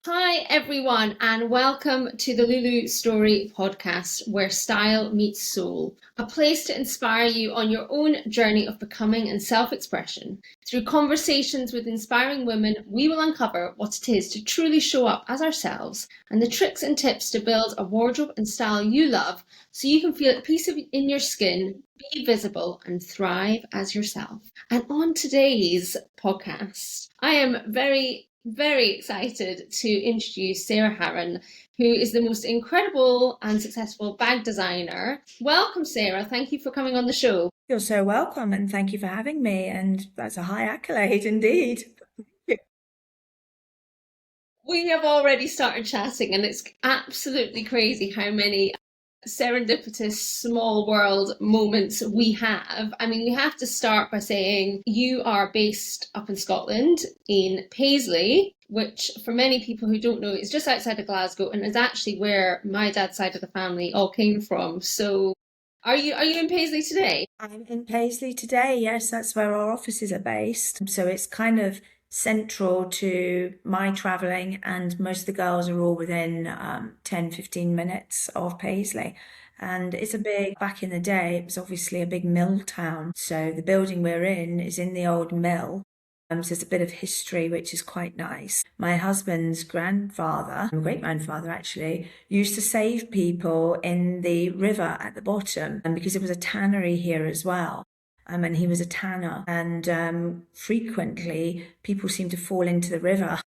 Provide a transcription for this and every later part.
Hi, everyone, and welcome to the Loulou Storey podcast, where style meets soul, a place to inspire you on your own journey of becoming and self expression. Through conversations with inspiring women, we will uncover what it is to truly show up as ourselves and the tricks and tips to build a wardrobe and style you love so you can feel at peace in your skin, be visible, and thrive as yourself. And on today's podcast, I am very excited to introduce Sarah Haran, who is the most incredible and successful bag designer. Welcome, Sarah. Thank you for coming on the show. You're so welcome, and thank you for having me. And that's a high accolade indeed. We have already started chatting, and it's absolutely crazy how many serendipitous small world moments we have. I mean, we have to start by saying you are based up in Scotland in Paisley, which for many people who don't know is just outside of Glasgow and is actually where my dad's side of the family all came from. So are you in Paisley today? I'm in Paisley today. Yes, that's where our offices are based. So it's kind of central to my traveling, and most of the girls are all within 10, 15 minutes of Paisley. And it's back in the day, it was obviously a big mill town. So the building we're in is in the old mill. So there's a bit of history, which is quite nice. My husband's grandfather, great-grandfather actually, used to save people in the river at the bottom, and because there was a tannery here as well. And he was a tanner, and frequently people seem to fall into the river.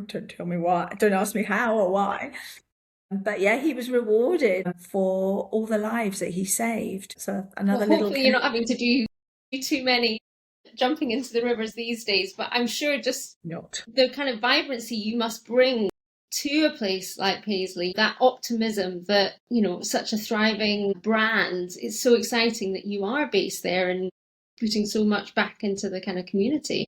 Don't tell me why. Don't ask me how or why. But yeah, he was rewarded for all the lives that he saved. So Well, another little hopefully you're not having to do too many jumping into the rivers these days, but I'm sure just not. the kind of vibrancy you must bring to a place like Paisley, that optimism that, such a thriving brand, it's so exciting that you are based there and putting so much back into the kind of community.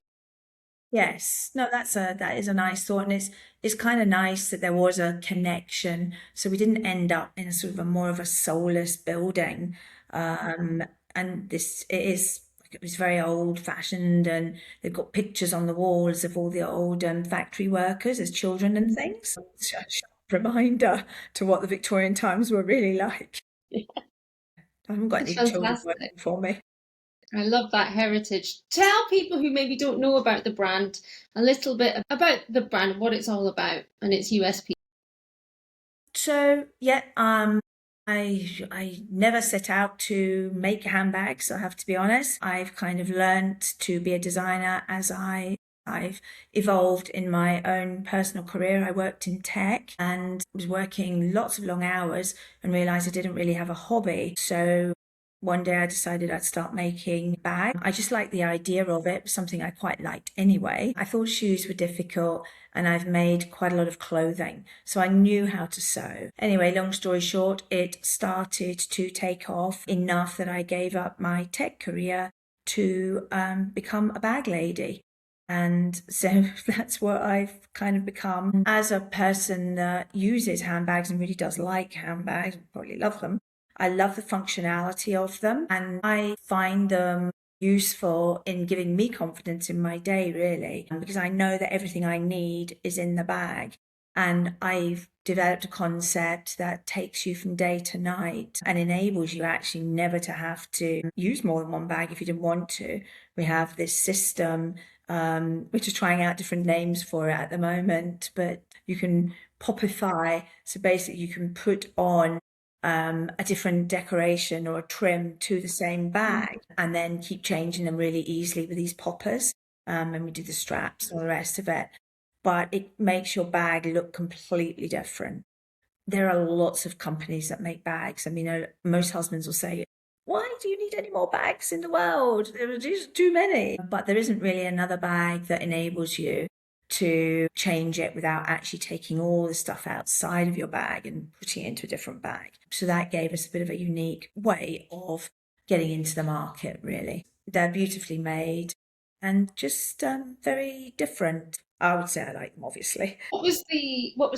Yes, no, that is a nice thought, and it's kind of nice that there was a connection, so we didn't end up in a sort of a more of a soulless building. Um, and it was very old fashioned, and they've got pictures on the walls of all the old factory workers as children and things. It's a sharp reminder to what the Victorian times were really like. I haven't got It's any children fantastic. working for me. I love that heritage. Tell people who maybe don't know about the brand a little bit about the brand, what it's all about, and its USP. So yeah, I never set out to make handbags, I have to be honest. I've kind of learnt to be a designer as I've evolved in my own personal career. I worked in tech and was working lots of long hours and realized I didn't really have a hobby. So one day I decided I'd start making bags. I just liked the idea of it, something I quite liked anyway. I thought shoes were difficult, and I've made quite a lot of clothing, so I knew how to sew. Anyway, long story short, it started to take off enough that I gave up my tech career to become a bag lady. And so that's what I've kind of become as a person that uses handbags and really does like handbags, probably love them. I love the functionality of them, and I find them useful in giving me confidence in my day, really, because I know that everything I need is in the bag. And I've developed a concept that takes you from day to night and enables you actually never to have to use more than one bag if you didn't want to. We have this system, we're just trying out different names for it at the moment, but you can popify. So basically, you can put on a different decoration or a trim to the same bag and then keep changing them really easily with these poppers. And we do the straps and all the rest of it. But it makes your bag look completely different. There are lots of companies that make bags. I mean, most husbands will say, why do you need any more bags in the world? There are just too many. But there isn't really another bag that enables you to change it without actually taking all the stuff outside of your bag and putting it into a different bag. So that gave us a bit of a unique way of getting into the market, really. They're beautifully made and just very different. I would say I like them, obviously. What was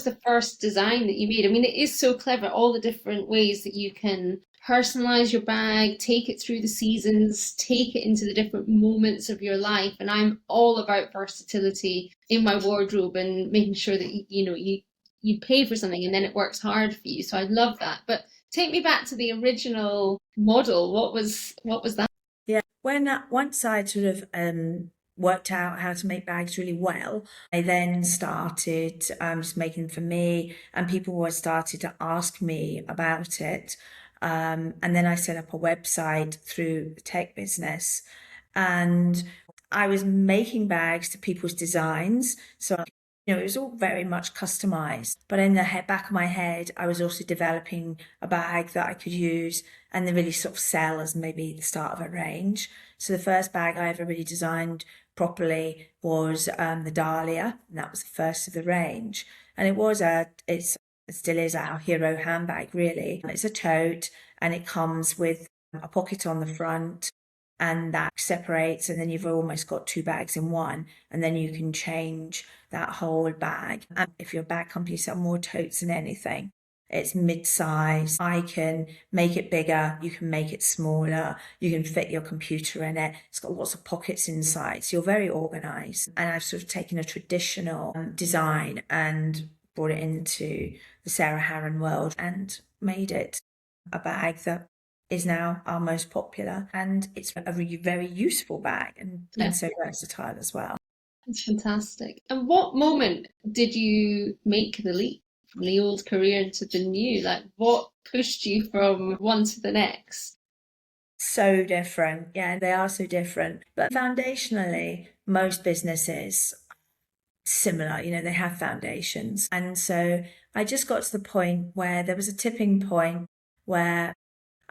the first design that you made? I mean, it is so clever, all the different ways that you can personalize your bag, take it through the seasons, take it into the different moments of your life. And I'm all about versatility in my wardrobe and making sure that you pay for something and then it works hard for you. So I love that. But take me back to the original model. What was that? Yeah. When once I'd sort of worked out how to make bags really well, I then started just making them for me, and people were started to ask me about it. And then I set up a website through the tech business, and I was making bags to people's designs. So it was all very much customized. But in the back of my head, I was also developing a bag that I could use and then really sort of sell as maybe the start of a range. So the first bag I ever really designed properly was the Dahlia, and that was the first of the range. And it still is our hero handbag, really. It's a tote, and it comes with a pocket on the front, and that separates, and then you've almost got two bags in one, and then you can change that whole bag. And if your bag company sell more totes than anything, it's mid-size. I can make it bigger, you can make it smaller, you can fit your computer in it. It's got lots of pockets inside, so you're very organized. And I've sort of taken a traditional design and brought it into the Sarah Haran world and made it a bag that is now our most popular, and it's a really very useful bag and so versatile as well. That's fantastic. And what moment did you make the leap from the old career into the new? Like, what pushed you from one to the next? So different. Yeah, they are so different. But foundationally, most businesses similar, they have foundations. And so I just got to the point where there was a tipping point where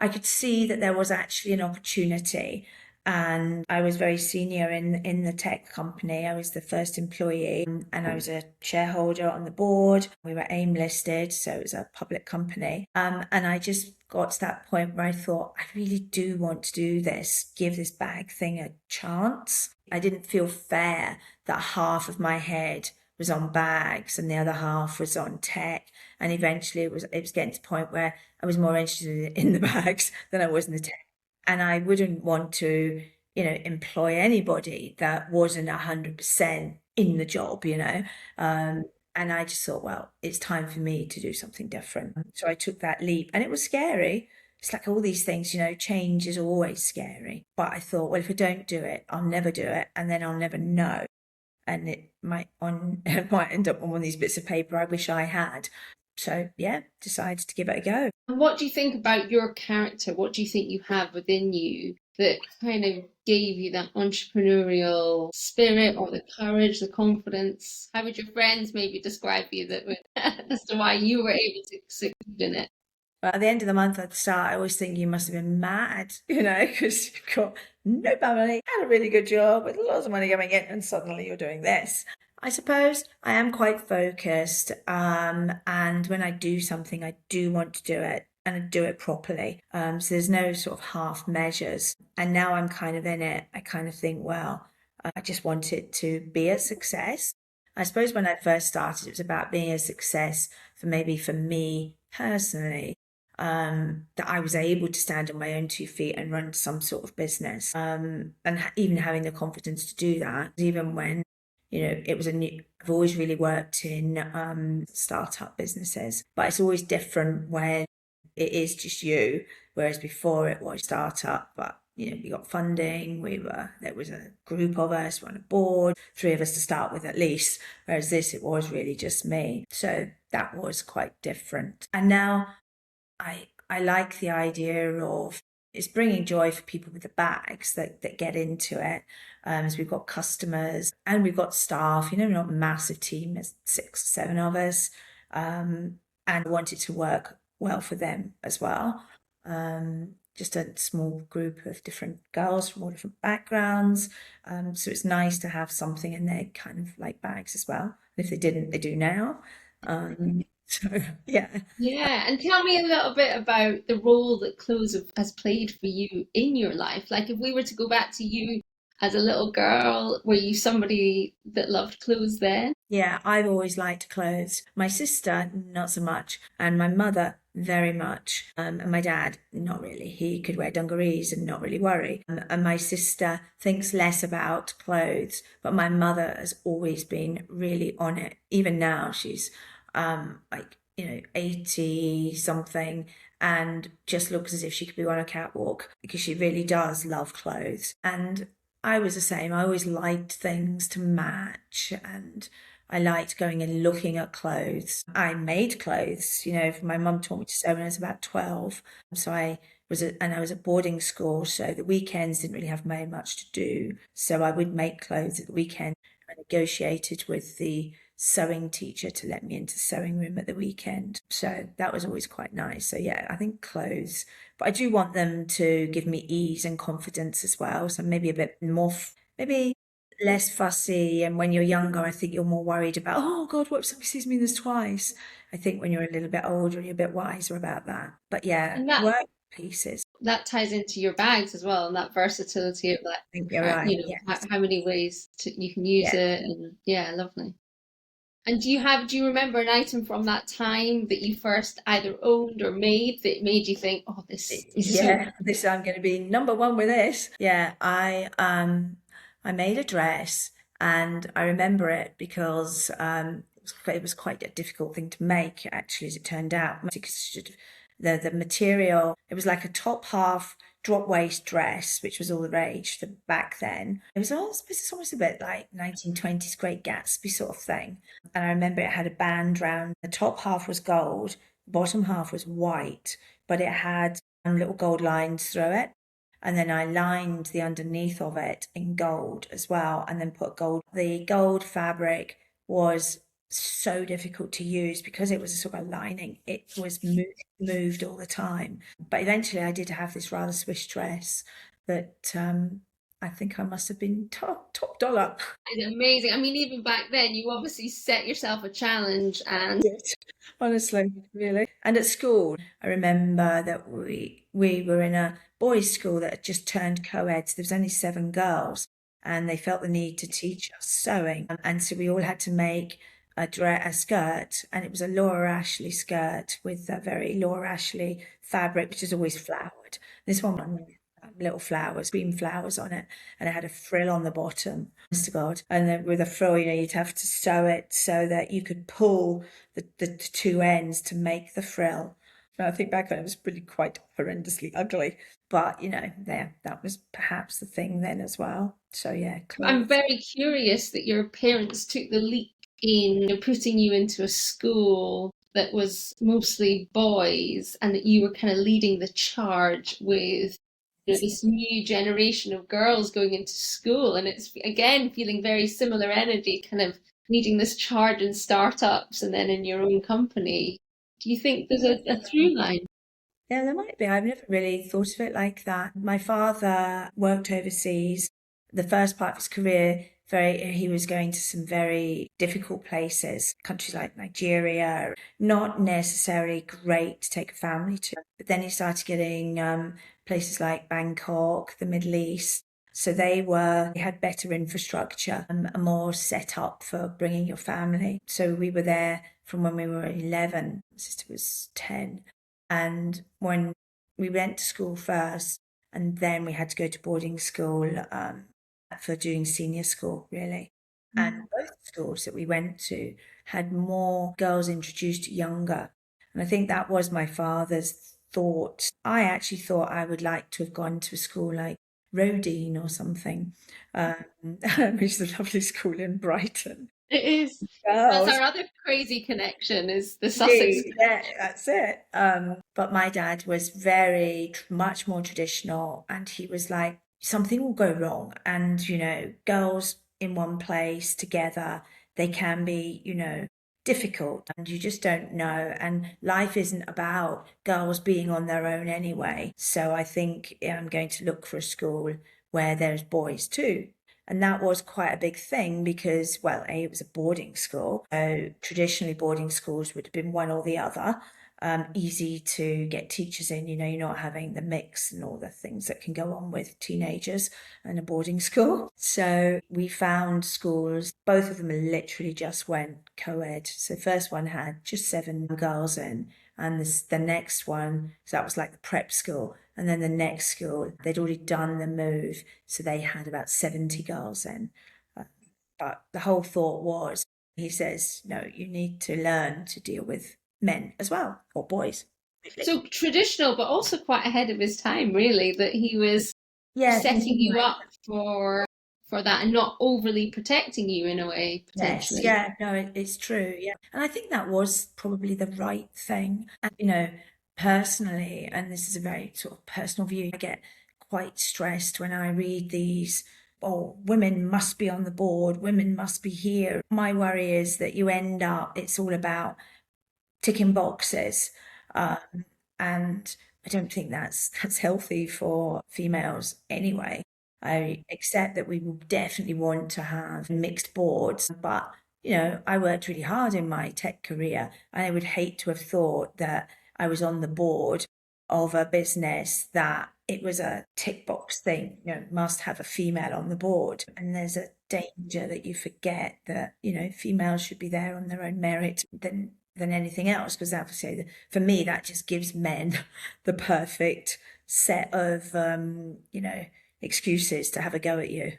I could see that there was actually an opportunity. And I was very senior in the tech company. I was the first employee, and I was a shareholder on the board. We were AIM listed, so it was a public company. And I just got to that point where I thought, I really do want to do this, give this bag thing a chance. I didn't feel fair that half of my head was on bags and the other half was on tech. And eventually it was getting to the point where I was more interested in the bags than I was in the tech. And I wouldn't want to, employ anybody that wasn't 100% in the job, and I just thought, well, it's time for me to do something different. So I took that leap, and it was scary. It's like all these things, change is always scary. But I thought, well, if I don't do it, I'll never do it, and then I'll never know. And it might it might end up on one of these bits of paper I wish I had. So yeah, decided to give it a go. And what do you think about your character? What do you think you have within you that kind of gave you that entrepreneurial spirit or the courage, the confidence? How would your friends maybe describe you that would, as to why you were able to succeed in it? But at the end of the month at the start, I always think you must have been mad, because you've got no money, had a really good job with lots of money coming in, and suddenly you're doing this. I suppose I am quite focused, and when I do something, I do want to do it and I do it properly. So there's no sort of half measures. And now I'm kind of in it. I kind of think, well, I just want it to be a success. I suppose when I first started, it was about being a success for me personally, that I was able to stand on my own 2 feet and run some sort of business, and even having the confidence to do that, even when it was I've always really worked in startup businesses, but it's always different when it is just you, whereas before it was startup, but we got funding, there was a group of us, we're on a board, 3 of us to start with at least, whereas this, it was really just me. So that was quite different. And now I like the idea of it's bringing joy for people with the bags that get into it. So we've got customers and we've got staff, we're not a massive team, there's 6 or 7 of us, and I want it to work well for them as well. Just a small group of different girls from all different backgrounds. So it's nice to have something in their kind of like bags as well. And if they didn't, they do now. So yeah. Yeah, and tell me a little bit about the role that clothes has played for you in your life. Like if we were to go back to you as a little girl? Were you somebody that loved clothes then? Yeah, I've always liked clothes. My sister, not so much, and my mother, very much. And my dad, not really. He could wear dungarees and not really worry. And my sister thinks less about clothes, but my mother has always been really on it. Even now, she's like, 80 something and just looks as if she could be on a catwalk because she really does love clothes. And I was the same. I always liked things to match, and I liked going and looking at clothes. I made clothes, my mum taught me to sew when I was about 12. So I was at boarding school, so the weekends didn't really have very much to do. So I would make clothes at the weekend. I negotiated with the sewing teacher to let me into the sewing room at the weekend. So that was always quite nice. So yeah, I think clothes, but I do want them to give me ease and confidence as well. So maybe a bit more, maybe less fussy. And when you're younger, I think you're more worried about, oh God, what if somebody sees me this twice? I think when you're a little bit older, you're a bit wiser about that. But yeah, And that work pieces. that ties into your bags as well, and that versatility of I think you're right. Yes. how many ways you can use Yeah. it, and yeah, lovely. And do you remember an item from that time that you first either owned or made that made you think, oh, this is so Yeah, this I'm going to be number one with this. Yeah, I made a dress, and I remember it because it was quite a difficult thing to make actually, as it turned out. Because the material, it was like a top half drop waist dress, which was all the rage back then. It's almost a bit like 1920s Great Gatsby sort of thing. And I remember it had a band round. The top half was gold, the bottom half was white, but it had little gold lines through it. And then I lined the underneath of it in gold as well, and then put gold. The gold fabric was so difficult to use because it was a sort of lining. It was moved all the time. But eventually I did have this rather Swiss dress that I think I must have been top dollar. It's amazing. I mean, even back then, you obviously set yourself a challenge, and Yes, honestly, really. And at school, I remember that we were in a boys' school that had just turned co-eds. There was only 7 girls, and they felt the need to teach us sewing, and so we all had to make a skirt, and it was a Laura Ashley skirt with a very Laura Ashley fabric, which is always flowered. This one little flowers, green flowers on it, and it had a frill on the bottom. Honest God. And then with a frill, you'd have to sew it so that you could pull the two ends to make the frill. And I think back then it was really quite horrendously ugly. But, that was perhaps the thing then as well. So yeah, I'm clothes. very curious that your parents took the leap in putting you into a school that was mostly boys, and that you were kind of leading the charge with this new generation of girls going into school. And it's again feeling very similar energy, kind of leading this charge in startups and then in your own company. Do you think there's a through line? Yeah, there might be. I've never really thought of it like that. My father worked overseas. The first part of his career, he was going to some very difficult places, countries like Nigeria, not necessarily great to take a family to. But then he started getting places like Bangkok, the Middle East. So they had better infrastructure and more set up for bringing your family. So we were there from when we were 11. My sister was 10. And when we went to school first, and then we had to go to boarding school for doing senior school, really. And both schools that we went to had more girls introduced younger. And I think that was my father's thought. I actually thought I would like to have gone to a school like Rodine or something, which is a lovely school in Brighton. It is. That's Girls. our other crazy connection, is the Sussex. Yeah, that's it. But my dad was much more traditional, and he was like, something will go wrong, and girls in one place together, they can be, difficult, and you just don't know. And life isn't about girls being on their own anyway. So I think I'm going to look for a school where there's boys too. And that was quite a big thing because, well, it was a boarding school. So traditionally, boarding schools would have been one or the other. easy to get teachers in. You're not having the mix and all the things that can go on with teenagers and a boarding school. So we found schools, both of them literally just went co-ed. So the first one had just 7 girls in, and the next one, so that was like the prep school. And then the next school, they'd already done the move, so they had about 70 girls in. But the whole thought was, he says, no, you need to learn to deal with men as well, or boys. So traditional, but also quite ahead of his time, really, that he was Yeah, setting you up for that and not overly protecting you in a way, yes, potentially. yeah, no, it's true, yeah. And I think that was probably the right thing. And, personally, and this is a very sort of personal view, I get quite stressed when I read these, oh, women must be on the board, women must be here. My worry is that you end up, it's all about ticking boxes. Um, and I don't think that's healthy for females anyway. I accept that we will definitely want to have mixed boards, but I worked really hard in my tech career, and I would hate to have thought that I was on the board of a business that it was a tick box thing, must have a female on the board. And there's a danger that you forget that, females should be there on their own merit than anything else, because obviously for me that just gives men the perfect set of excuses to have a go at you.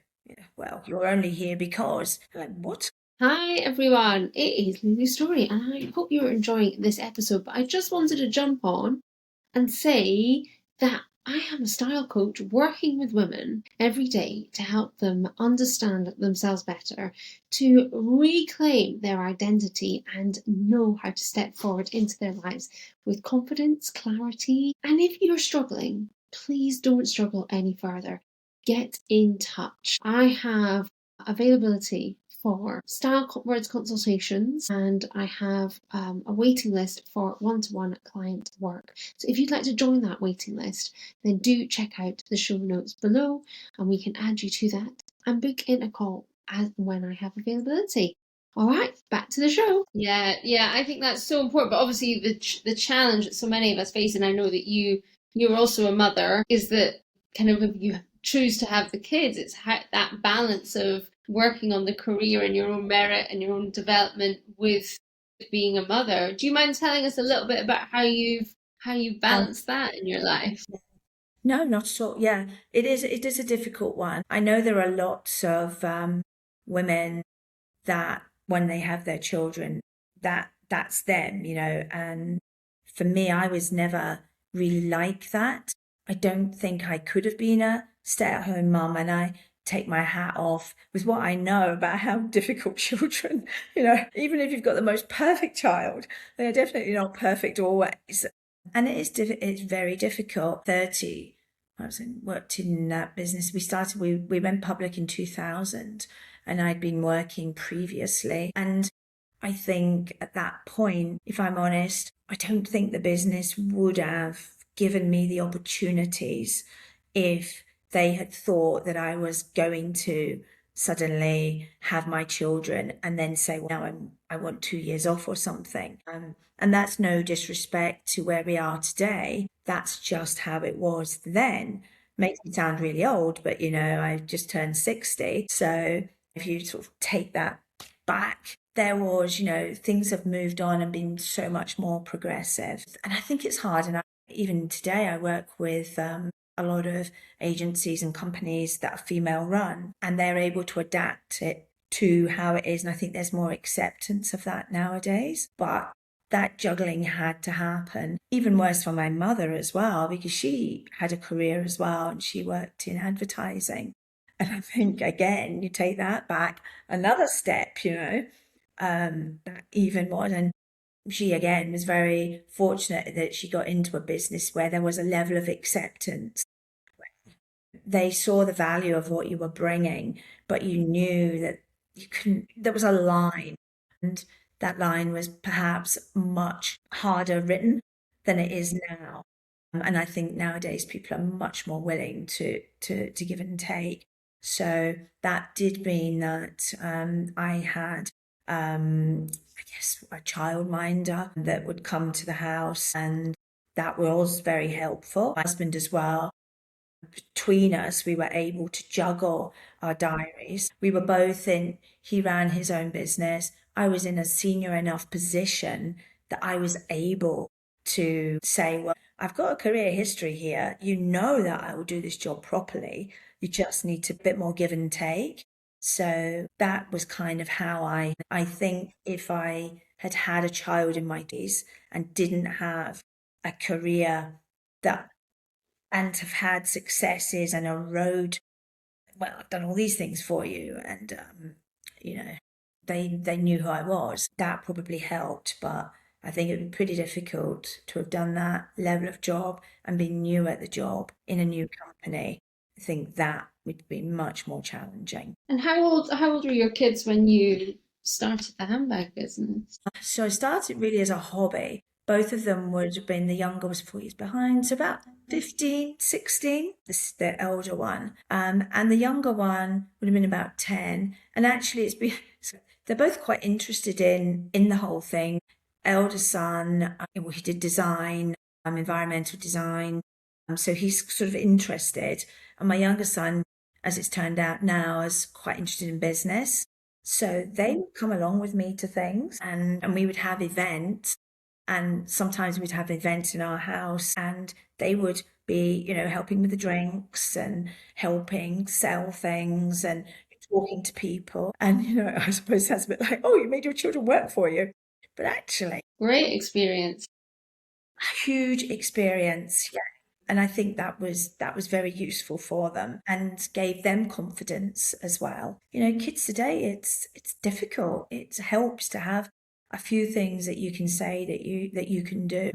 Well, you're only here because, like, what? Hi everyone, it is Loulou Storey, and I hope you're enjoying this episode. But I just wanted to jump on and say that I am a style coach working with women every day to help them understand themselves better, to reclaim their identity and know how to step forward into their lives with confidence, clarity. And if you're struggling, please don't struggle any further. Get in touch. I have availability for style words consultations, and I have a waiting list for one-to-one client work. So if you'd like to join that waiting list, then do check out the show notes below, and we can add you to that and book in a call as and when I have availability. All right, back to the show. Yeah, I think that's so important. But obviously, the challenge that so many of us face, and I know that you're also a mother, is that kind of if you choose to have the kids, it's that balance of working on the career and your own merit and your own development with being a mother. Do you mind telling us a little bit about how you've Um, balanced that in your life? no, not at all. Yeah, it is a difficult one. I know there are lots of women that when they have their children, that's them, and for me, I was never really like that. I don't think I could have been a stay-at-home mum, and I take my hat off with what I know about how difficult children, even if you've got the most perfect child, they are definitely not perfect always. And it's very difficult. 30, worked in that business. We went public in 2000, and I'd been working previously. And I think at that point, if I'm honest, I don't think the business would have given me the opportunities if they had thought that I was going to suddenly have my children and then say, well, now I want 2 years off or something. And that's no disrespect to where we are today. That's just how it was then. Makes me sound really old, but I just turned 60. So if you sort of take that back, there was, things have moved on and been so much more progressive. And I think it's hard. And even today, I work with a lot of agencies and companies that are female run, and they're able to adapt it to how it is. And I think there's more acceptance of that nowadays. But that juggling had to happen. Even worse for my mother as well, because she had a career as well and she worked in advertising. And I think, again, you take that back another step, that even more. And she, again, was very fortunate that she got into a business where there was a level of acceptance. They saw the value of what you were bringing, but you knew that there was a line. And that line was perhaps much harder written than it is now. And I think nowadays people are much more willing to give and take. So that did mean that I had I guess a childminder that would come to the house, and that was very helpful. My husband as well. Between us, we were able to juggle our diaries. We were both he ran his own business. I was in a senior enough position that I was able to say, well, I've got a career history here. You know that I will do this job properly. You just need to a bit more give and take. So that was kind of how I think if I had had a child in my days and didn't have a career that and have had successes and a road. Well, I've done all these things for you, and you know, they knew who I was. That probably helped, but I think it would be pretty difficult to have done that level of job and be new at the job in a new company. I think that would be much more challenging. And how old were your kids when you started the handbag business? So I started really as a hobby. Both of them would have been, the younger was 4 years behind, so about 15, 16, the elder one. And the younger one would have been about 10. And actually they're both quite interested in the whole thing. Elder son, he did design, environmental design. So he's sort of interested. And my younger son, as it's turned out now, is quite interested in business. So they would come along with me to things, and we would have events, and sometimes we'd have events in our house, and they would be, helping with the drinks and helping sell things and talking to people. And, I suppose that's a bit like, oh, you made your children work for you. But actually, Great experience. a huge experience. Yeah. And I think that was very useful for them and gave them confidence as well. Kids today, it's difficult. It helps to have a few things that you can say that you can do,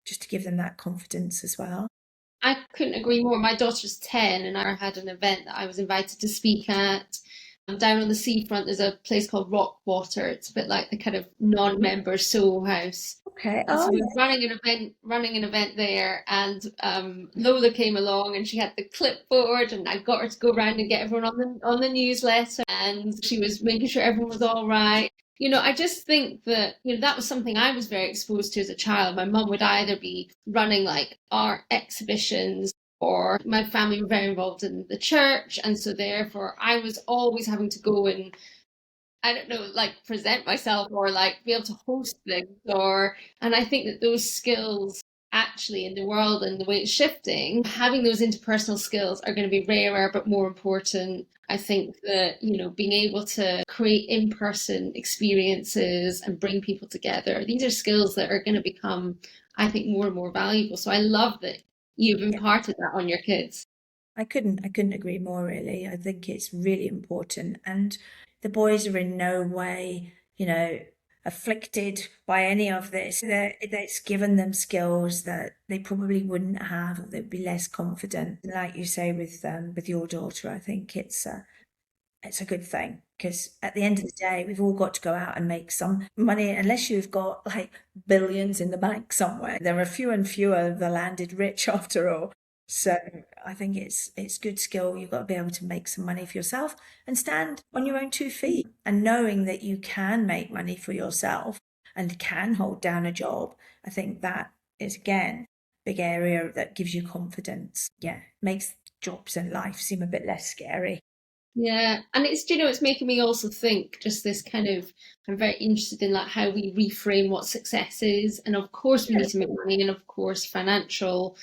just to give them that confidence as well. I couldn't agree more. My daughter's 10, and I had an event that I was invited to speak at. Down on the seafront, there's a place called Rockwater. It's a bit like the kind of non-member Soho House. Okay. And so Oh, we yeah. were running an event there, and Lola came along, and she had the clipboard, and I got her to go around and get everyone on the newsletter, and she was making sure everyone was all right. I just think that, that was something I was very exposed to as a child. My mum would either be running like art exhibitions, or my family were very involved in the church. And so therefore I was always having to go and, I don't know, like present myself or like be able to host things, and I think that those skills actually in the world and the way it's shifting, having those interpersonal skills are going to be rarer but more important. I think that, being able to create in-person experiences and bring people together, these are skills that are going to become, I think, more and more valuable. So I love that you've imparted that on your kids. I couldn't agree more, really. I think it's really important. And the boys are in no way, afflicted by any of this. It's given them skills that they probably wouldn't have, or they'd be less confident. Like you say with your daughter, I think it's a good thing, because at the end of the day, we've all got to go out and make some money. Unless you've got like billions in the bank somewhere, there are few and fewer of the landed rich after all. So I think it's good skill. You've got to be able to make some money for yourself and stand on your own 2 feet, and knowing that you can make money for yourself and can hold down a job. I think that is, again, a big area that gives you confidence. Yeah, makes jobs and life seem a bit less scary. Yeah, and it's making me also think just this kind of, I'm very interested in like how we reframe what success is. And of course we need to make money, and of course financial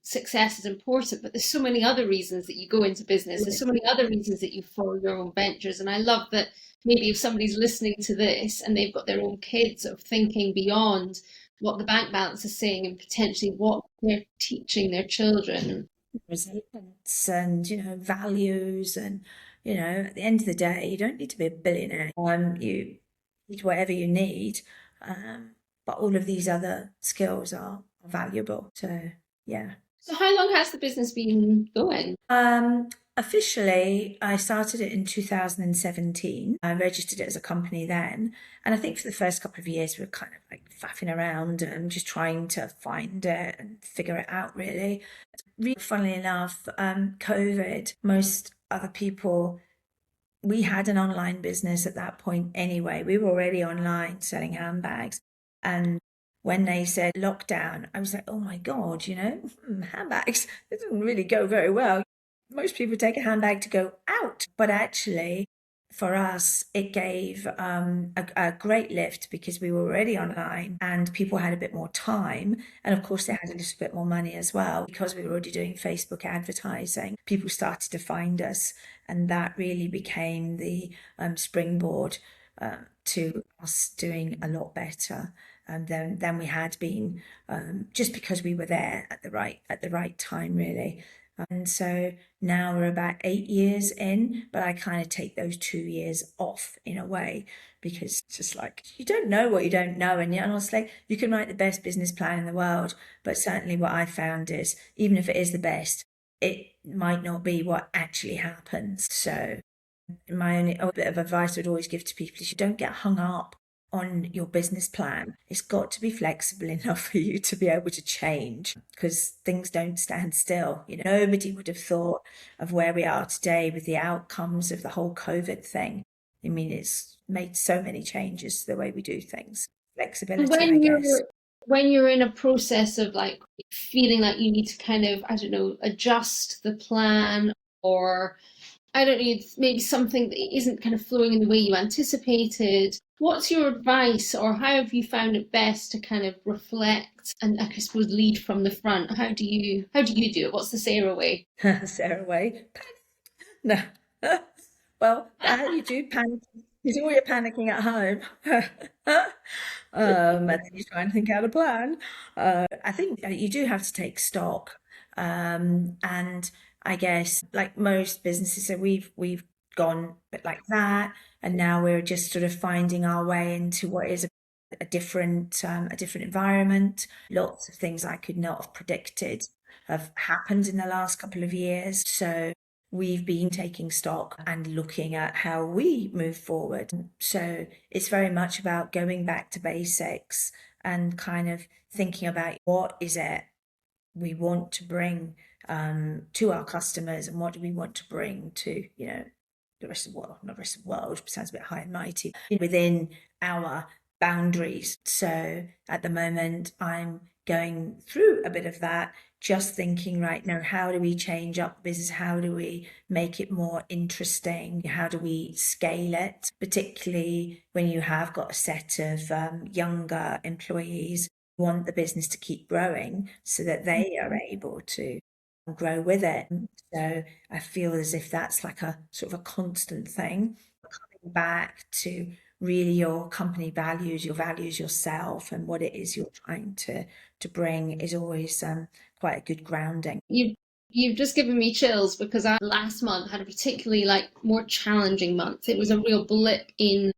success is important, but there's so many other reasons that you go into business. There's so many other reasons that you follow your own ventures. And I love that maybe if somebody's listening to this and they've got their own kids, of thinking beyond what the bank balance is saying and potentially what they're teaching their children. Resilience and values, and at the end of the day, you don't need to be a billionaire. You need whatever you need, but all of these other skills are valuable. So yeah. So how long has the business been going? Officially, I started it in 2017. I registered it as a company then. And I think for the first couple of years, we were kind of like faffing around and just trying to find it and figure it out, really. Really, funnily enough, COVID, most other people we had an online business at that point anyway. We were already online selling handbags. And when they said lockdown, I was like, oh my God, handbags, it doesn't really go very well. Most people take a handbag to go out, but actually, for us, it gave a great lift because we were already online and people had a bit more time. And of course, they had a little bit more money as well because we were already doing Facebook advertising. People started to find us, and that really became the springboard to us doing a lot better than we had been, just because we were there at the right time, really. And so now we're about 8 years in, but I kind of take those 2 years off in a way because it's just like you don't know what you don't know. And honestly, you can write the best business plan in the world, but certainly what I found is even if it is the best, it might not be what actually happens. So my only bit of advice I would always give to people is you don't get hung up on your business plan. It's got to be flexible enough for you to be able to change because things don't stand still. Nobody would have thought of where we are today with the outcomes of the whole COVID thing. I mean, it's made so many changes to the way we do things. Flexibility, I guess. When you're in a process of like feeling like you need to kind of, I don't know, adjust the plan, or I don't know, maybe something that isn't kind of flowing in the way you anticipated. What's your advice, or how have you found it best to kind of reflect and, I suppose, lead from the front? How do you do it? What's the Sarah way? Sarah way? No. Well, you do panic. You do all your panicking at home. And then you try and think out a plan. I think you do have to take stock. And I guess like most businesses, so we've gone a bit like that, and now we're just sort of finding our way into what is a different environment. Lots of things I could not have predicted have happened in the last couple of years. So we've been taking stock and looking at how we move forward. So it's very much about going back to basics and kind of thinking about what is it we want to bring to our customers, and what do we want to bring to the rest of the world. Not the rest of the world, sounds a bit high and mighty, within our boundaries. So at the moment I'm going through a bit of that, just thinking right now, how do we change up business? How do we make it more interesting? How do we scale it? Particularly when you have got a set of younger employees, want the business to keep growing so that they are able to grow with it. So I feel as if that's like a sort of a constant thing. Coming back to really your company values, yourself, and what it is you're trying to bring is always quite a good grounding. You've just given me chills because I last month had a particularly more challenging month. It was a real blip in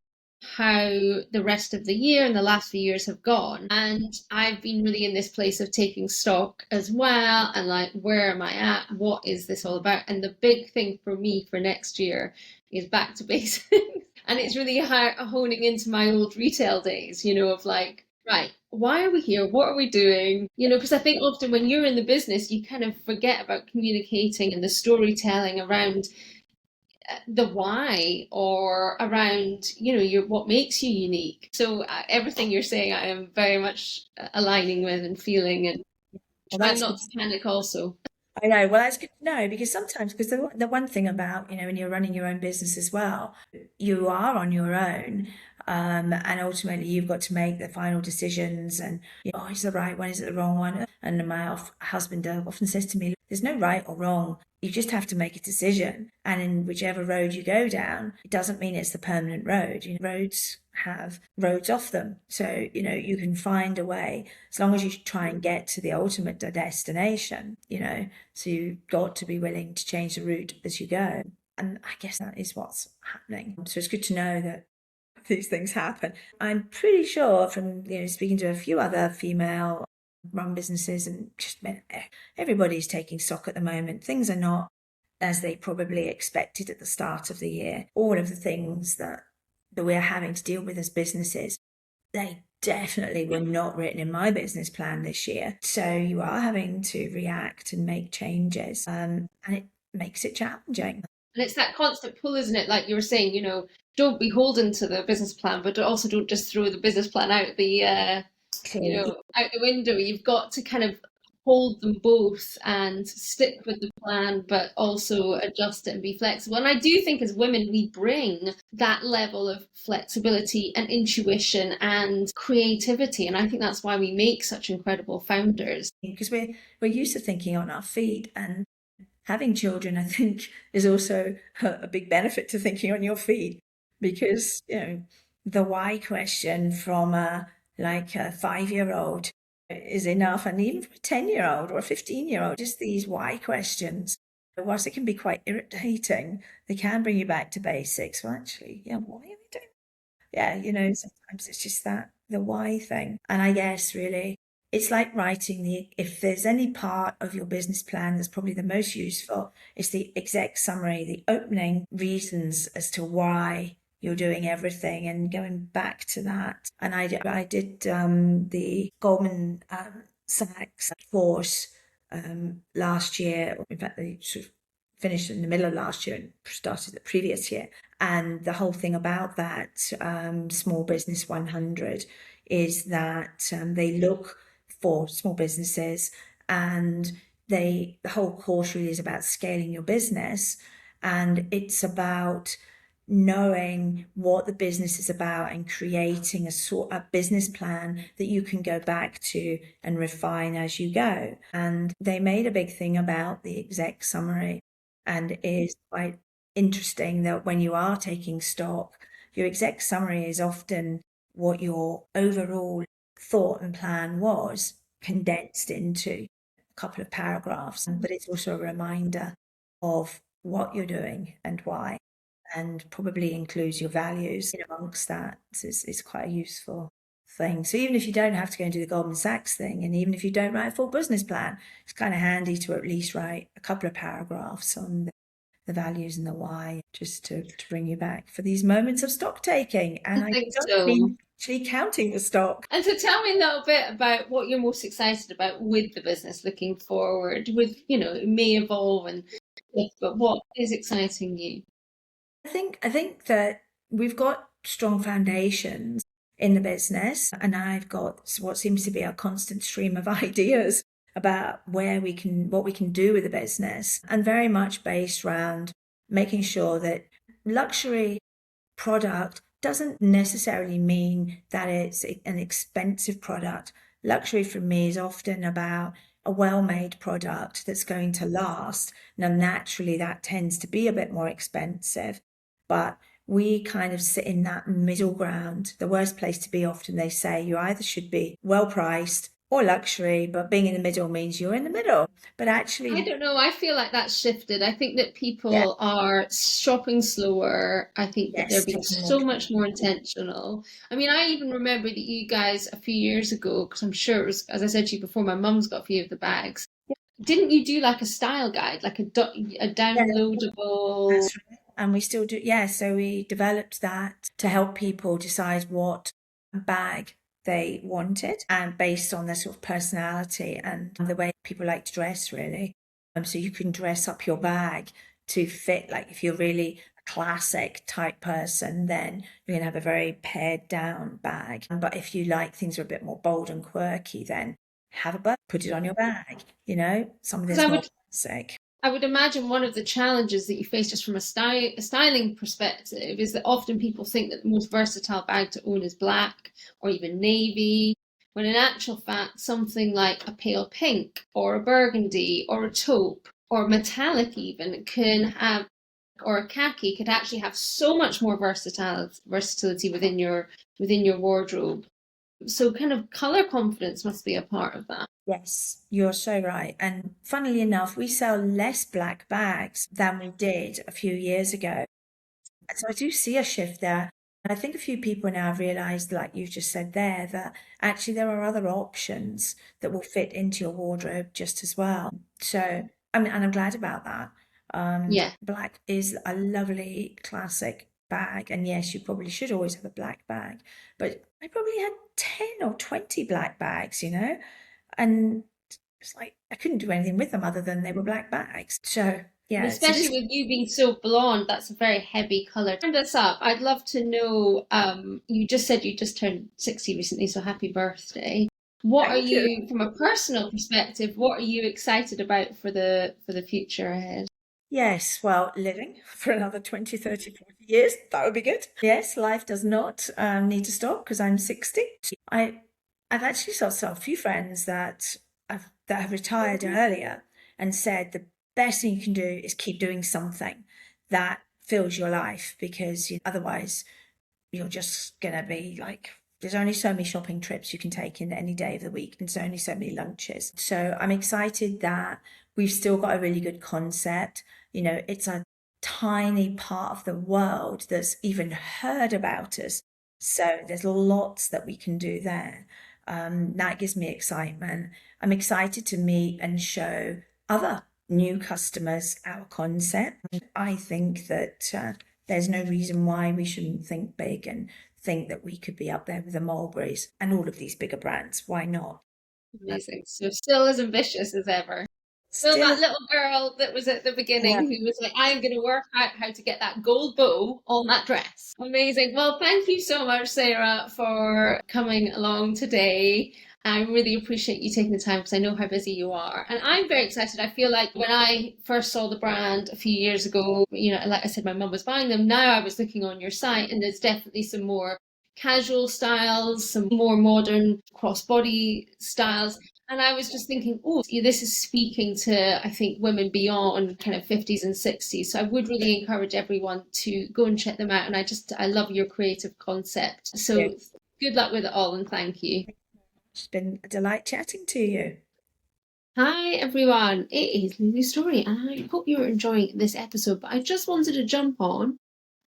how the rest of the year and the last few years have gone. And I've been really in this place of taking stock as well, and where am I at? What is this all about? And the big thing for me for next year is back to basics. And it's really honing into my old retail days, of right, why are we here? What are we doing? Because I think often when you're in the business, you kind of forget about communicating and the storytelling around the why, or around what makes you unique. So everything you're saying I am very much aligning with and feeling, and trying not to panic also. I know. Well, that's good to know, because sometimes, because the one thing about, when you're running your own business as well, you are on your own. And ultimately you've got to make the final decisions, and is it the right one, is it the wrong one? And my husband often says to me, there's no right or wrong, you just have to make a decision, and in whichever road you go down, it doesn't mean it's the permanent road. Roads have roads off them, so you can find a way as long as you try and get to the ultimate destination. So you've got to be willing to change the route as you go, and I guess that is what's happening. So it's good to know that these things happen. I'm pretty sure from speaking to a few other female run businesses, and just everybody's taking stock at the moment. Things are not as they probably expected at the start of the year. All of the things that we're having to deal with as businesses, they definitely were not written in my business plan this year. So you are having to react and make changes, and it makes it challenging. And it's that constant pull, isn't it? Like you were saying, don't be beholden to the business plan, but also don't just throw the business plan out out the window. You've got to kind of hold them both and stick with the plan, but also adjust it and be flexible. And I do think as women, we bring that level of flexibility and intuition and creativity. And I think that's why we make such incredible founders. Because we're used to thinking on our feet, and having children, I think, is also a big benefit to thinking on your feet, because, the why question from a 5-year-old is enough. And even for a 10-year-old or a 15-year-old, just these why questions, whilst it can be quite irritating, they can bring you back to basics. Well, actually, why are we doing? Yeah, sometimes it's just the why thing. And I guess really it's like writing if there's any part of your business plan that's probably the most useful, it's the exec summary, the opening reasons as to why you're doing everything, and going back to that. And I did the Goldman Sachs course last year. In fact, they sort of finished in the middle of last year and started the previous year. And the whole thing about that Small Business 100 is that they look for small businesses, and the whole course really is about scaling your business, and it's about knowing what the business is about and creating a business plan that you can go back to and refine as you go. And they made a big thing about the exec summary, and it is quite interesting that when you are taking stock, your exec summary is often what your overall thought and plan was, condensed into a couple of paragraphs. But it's also a reminder of what you're doing and why, and probably includes your values in amongst that. It's quite a useful thing. So even if you don't have to go and do the Goldman Sachs thing, and even if you don't write a full business plan, it's kind of handy to at least write a couple of paragraphs on the values and the why, just to bring you back for these moments of stock taking. And I think don't so. mean actually counting the stock. And so tell me a little bit about what you're most excited about with the business looking forward. It may evolve, but what is exciting you? I think that we've got strong foundations in the business, and I've got what seems to be a constant stream of ideas about what we can do with the business, and very much based around making sure that luxury product doesn't necessarily mean that it's an expensive product. Luxury for me is often about a well-made product that's going to last. Now, naturally, that tends to be a bit more expensive, but we kind of sit in that middle ground. The worst place to be, often they say, you either should be well-priced or luxury, but being in the middle means you're in the middle. But actually, I don't know. I feel like that's shifted. I think that people are shopping slower. I think that they're being so much more intentional. I mean, I even remember that you guys a few years ago, because I'm sure it was, as I said to you before, my mum's got a few of the bags. Didn't you do like a style guide, like a downloadable? That's right. And we still do. Yeah, so we developed that to help people decide what bag they wanted, and based on their sort of personality and the way people like to dress, really. So you can dress up your bag to fit, like if you're really a classic type person, then you're going to have a very pared down bag. But if you like things that are a bit more bold and quirky, then have a bag, put it on your bag, something that's more classic. I would imagine one of the challenges that you face just from a styling perspective is that often people think that the most versatile bag to own is black or even navy, when in actual fact something like a pale pink or a burgundy or a taupe or metallic even can have, or a khaki could actually have so much more versatility within your wardrobe. So kind of color confidence must be a part of that. Yes, you're so right. And funnily enough, we sell less black bags than we did a few years ago. So I do see a shift there. And I think a few people now have realized, like you just said there, that actually there are other options that will fit into your wardrobe just as well. So, and I'm glad about that. Black is a lovely classic bag. And yes, you probably should always have a black bag. But I probably had 10 or 20 black bags, and it's like I couldn't do anything with them other than they were black bags. So And Yeah, so especially this, with you being so blonde, that's a very heavy colour. Turn this up. I'd love to know. You just said you just turned 60 recently, so happy birthday. What are thank you. you, from a personal perspective, what are you excited about for the future ahead? Yes, well, living for another 20, 30, 40 years, that would be good. Yes, life does not need to stop because I'm 60. I, I've actually saw a few friends that have retired earlier and said the best thing you can do is keep doing something that fills your life because otherwise you're just gonna be like, there's only so many shopping trips you can take in any day of the week, and there's only so many lunches. So I'm excited that we've still got a really good concept. It's a tiny part of the world that's even heard about us. So there's lots that we can do there. That gives me excitement. I'm excited to meet and show other new customers our concept. I think that there's no reason why we shouldn't think big and think that we could be up there with the Mulberries and all of these bigger brands. Why not? Amazing. So still as ambitious as ever. Still Still, that little girl that was at the yeah. beginning who was like, I'm going to work out how to get that gold bow on that dress. Amazing. Well, thank you so much, Sarah, for coming along today. I really appreciate you taking the time because I know how busy you are. And I'm very excited. I feel like when I first saw the brand a few years ago, like I said, my mum was buying them. Now I was looking on your site and there's definitely some more casual styles, some more modern crossbody styles. And I was just thinking, oh, this is speaking to, I think, women beyond kind of 50s and 60s. So I would really encourage everyone to go and check them out. And I love your creative concept. Yeah. So good luck with it all and thank you. It's been a delight chatting to you. Hi everyone, it is Loulou Storey and I hope you're enjoying this episode. But I just wanted to jump on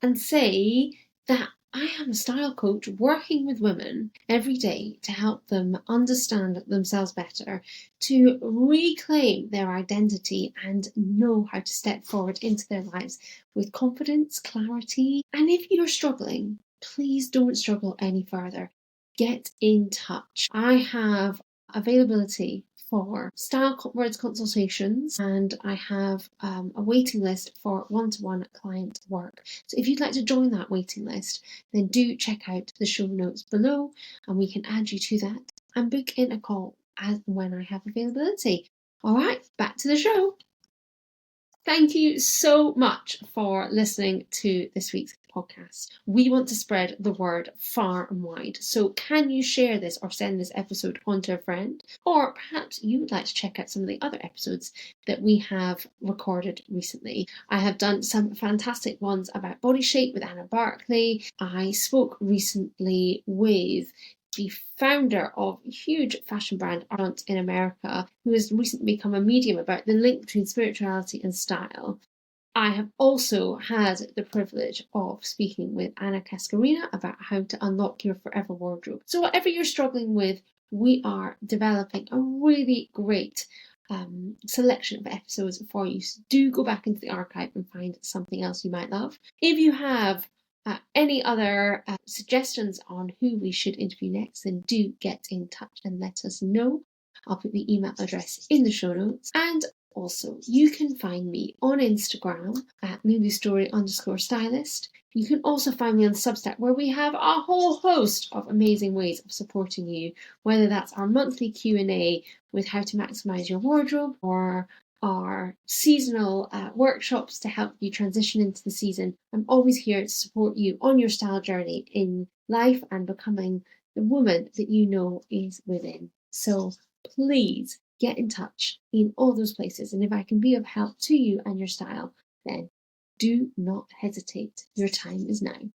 and say that I am a style coach working with women every day to help them understand themselves better, to reclaim their identity and know how to step forward into their lives with confidence, clarity. And if you're struggling, please don't struggle any further. Get in touch. I have availability for style words consultations and I have a waiting list for one-to-one client work. So if you'd like to join that waiting list, then do check out the show notes below and we can add you to that and book in a call as and when I have availability. All right, back to the show. Thank you so much for listening to this week's podcast. We want to spread the word far and wide. So can you share this or send this episode on to a friend? Or perhaps you would like to check out some of the other episodes that we have recorded recently. I have done some fantastic ones about body shape with Anna Barkley. I spoke recently with the founder of a huge fashion brand Aunt in America, who has recently become a medium about the link between spirituality and style. I have also had the privilege of speaking with Anna Cascarina about how to unlock your forever wardrobe. So whatever you're struggling with, we are developing a really great selection of episodes for you. So do go back into the archive and find something else you might love. If you have any other suggestions on who we should interview next, then do get in touch and let us know. I'll put the email address in the show notes. And also, you can find me on Instagram at louloustory_stylist. You can also find me on Substack, where we have a whole host of amazing ways of supporting you, whether that's our monthly Q&A with how to maximize your wardrobe, or our seasonal workshops to help you transition into the season. I'm always here to support you on your style journey in life and becoming the woman that you know is within. So please get in touch in all those places. And if I can be of help to you and your style, then do not hesitate. Your time is now.